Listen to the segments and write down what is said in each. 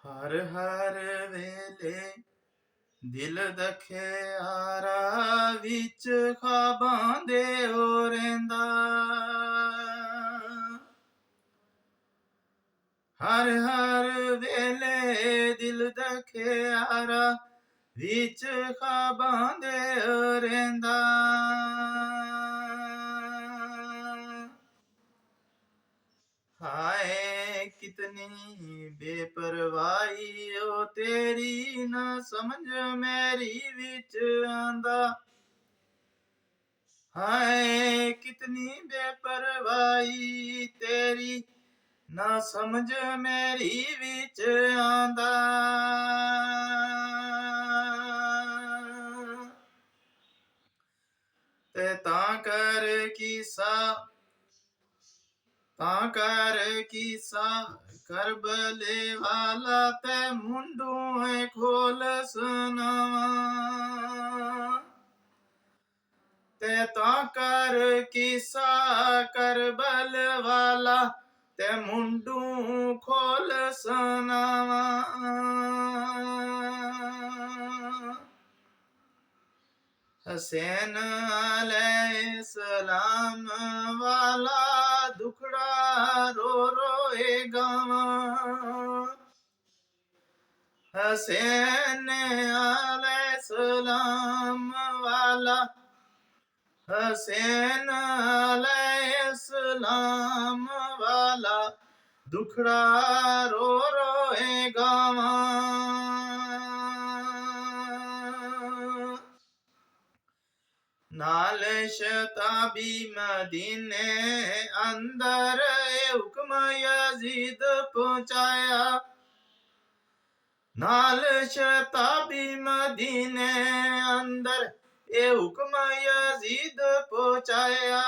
ਹਰ ਹਰ ਵੇਲੇ ਦਿਲ ਦਖਿਆਰਾ ਵਿੱਚ ਖਾਬਾਂ ਦੇ ਓ ਰਹਿੰਦਾ। ਹਰ ਹਰ ਵੇਲੇ ਦਿਲ ਦਖਿਆਰਾ ਵਿੱਚ ਖਾਬਾਂ ਦੇ ਓ ਰਹਿੰਦਾ। हाय कितनी बेपरवाही ओ तेरी न समझ मेरी विच आंदा। हाय कितनी बेपरवाही तेरी न समझ मेरी विच आंदा। ते तां कर किसा करबले वाला ते मुंडू खोल सुनावा। ते तां कर किसा करबल वाला ते मुंडू खोल सुनावा। हुसैन अलैहिस्सलाम वाला दुखड़ा रो रोए गावा। हुसैन अलैहिस्सलाम वाला हुसैन अलैहिस्सलाम वाला दुखड़ा रो रोए गावा। नाल शताबी मदीने अंदर हुक्म यजीद पहुंचाया। नाल शताबी मदीने अंदर ए हुक्म यजीद पहुंचाया।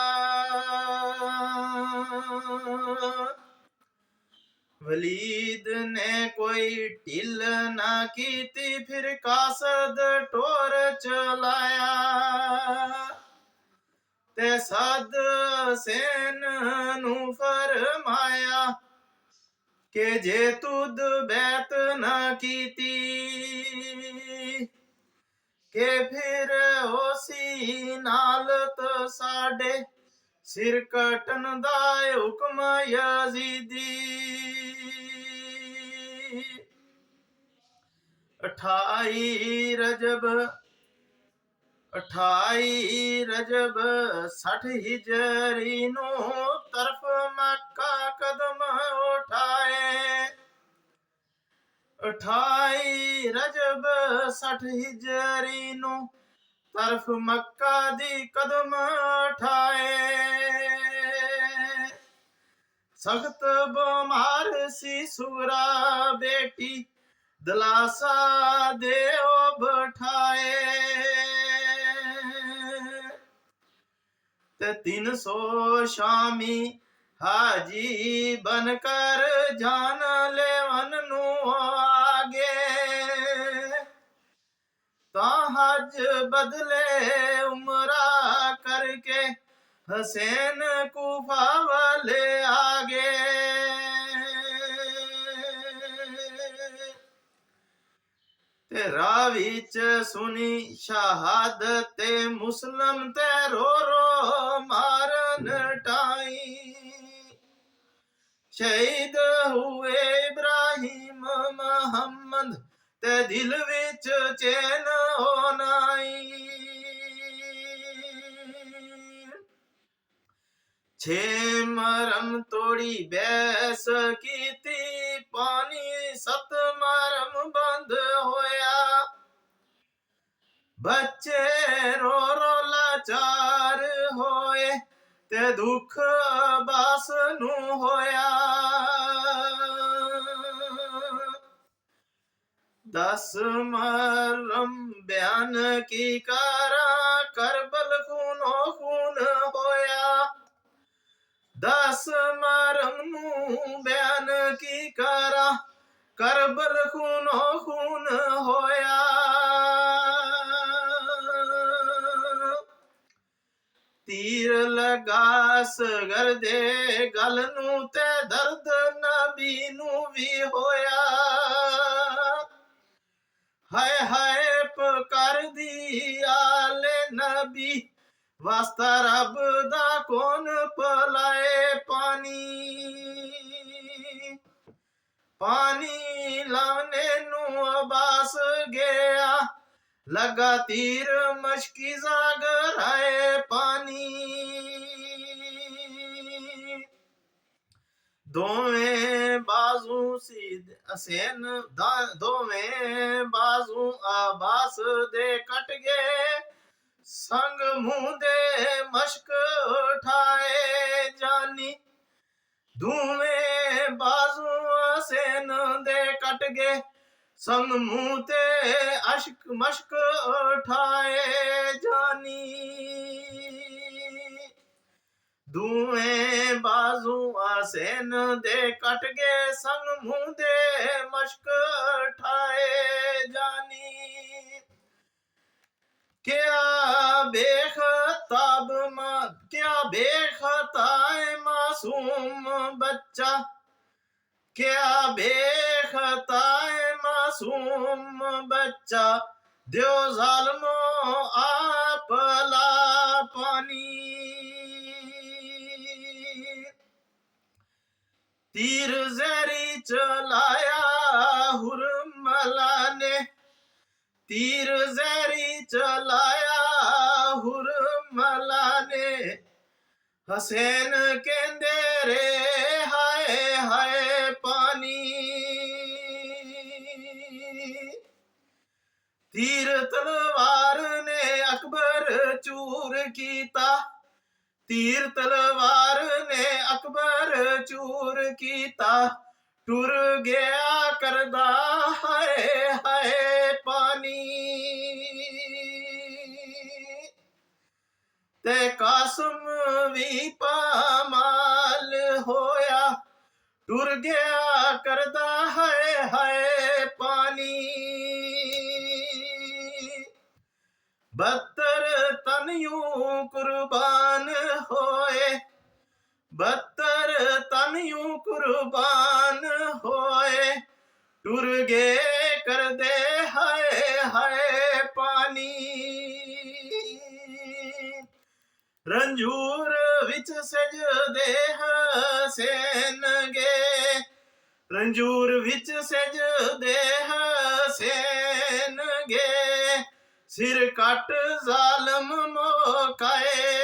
वलीद ने कोई ढिल ना की थी फिर कासद टोर चलाया। ते सद हुसैन नू फरमाया के जे तुद बैत ना कीती के फिर होसी नाल तो साडे सिर कटन दा हुक्म यजीदी। 28 रजब 60 हिजरी नू तरफ मक्का कदम उठाए। 28 रजब 60 हिजरी नू तरफ मक्का दी कदम उठाए। सख्त बीमार सी सूरा बेटी दलासा दे बैठाए। ते 300 शामी हाजी बनकर जान लेवन नू आगे। ता हज बदले उमरा करके हुसैन कूफा वाले आगे। ते राह विच सुनी शहादत ते मुसलम ते रो रो मारन टाई। शहीद हुए इब्राहिम मोहम्मद ते दिल विच चैन होनाई। 6 मरम तोड़ी बैस कीती पानी 7 मरम बंद होया। बच्चे रो रो लाचार होए ते दुख बास नू होया। 10 मरम बयान की करा करबल खूनो खून होया। 10 मरम नू बयान की करा करबल खूनो खून होया। तीर लगा सगर दे गल नू ते दर्द नबी नू भी होया। हाय हाय पुकार दी आले नबी, वास्ता रब दा कौन पलाए पानी। पानी लाने नू अब्बास गया, लगा तीर मशकी जागर आए पानी। दोवें बाजू सीध हसैन, दोवें बाजू अब्बास दे कट गए, संग मुंह दे मशक उठाए जानी। दोवें बाजू हसैन दे कट गए, संग मुंह ते अशक मशक उठाए जानी। दोवें बाजू हसैन दे कट गए, संग मुंह दे मशक उठाए जानी। क्या बेखताब क्या बेखताए मासूम बच्चा, क्या बेखताए मासूम बच्चा, दो जालमो आप ला पानी। तीर जहरी चलाया हुरमला ने, तीर जहरी चलाया हुरमला ने, हसैन कहंदे रे हाय हाय पानी। तीर तलवार ने अकबर चूर कीता, तीर तलवार ने अकबर चूर कीता, टुर गया करदा हाय हाय पानी। ते कासम भी पामाल होया, टुर गया करदा हाय हाय पानी। बत्तर तन यूं कुर्बान होए, बत्तर तन यूं कुर्बान होए, टुर गए कर दे हाय हाय पानी। रंजूर विच सजदे हसैन गे, रंजूर विच सजदे हसैन गे, सिर कट जालम मोकाए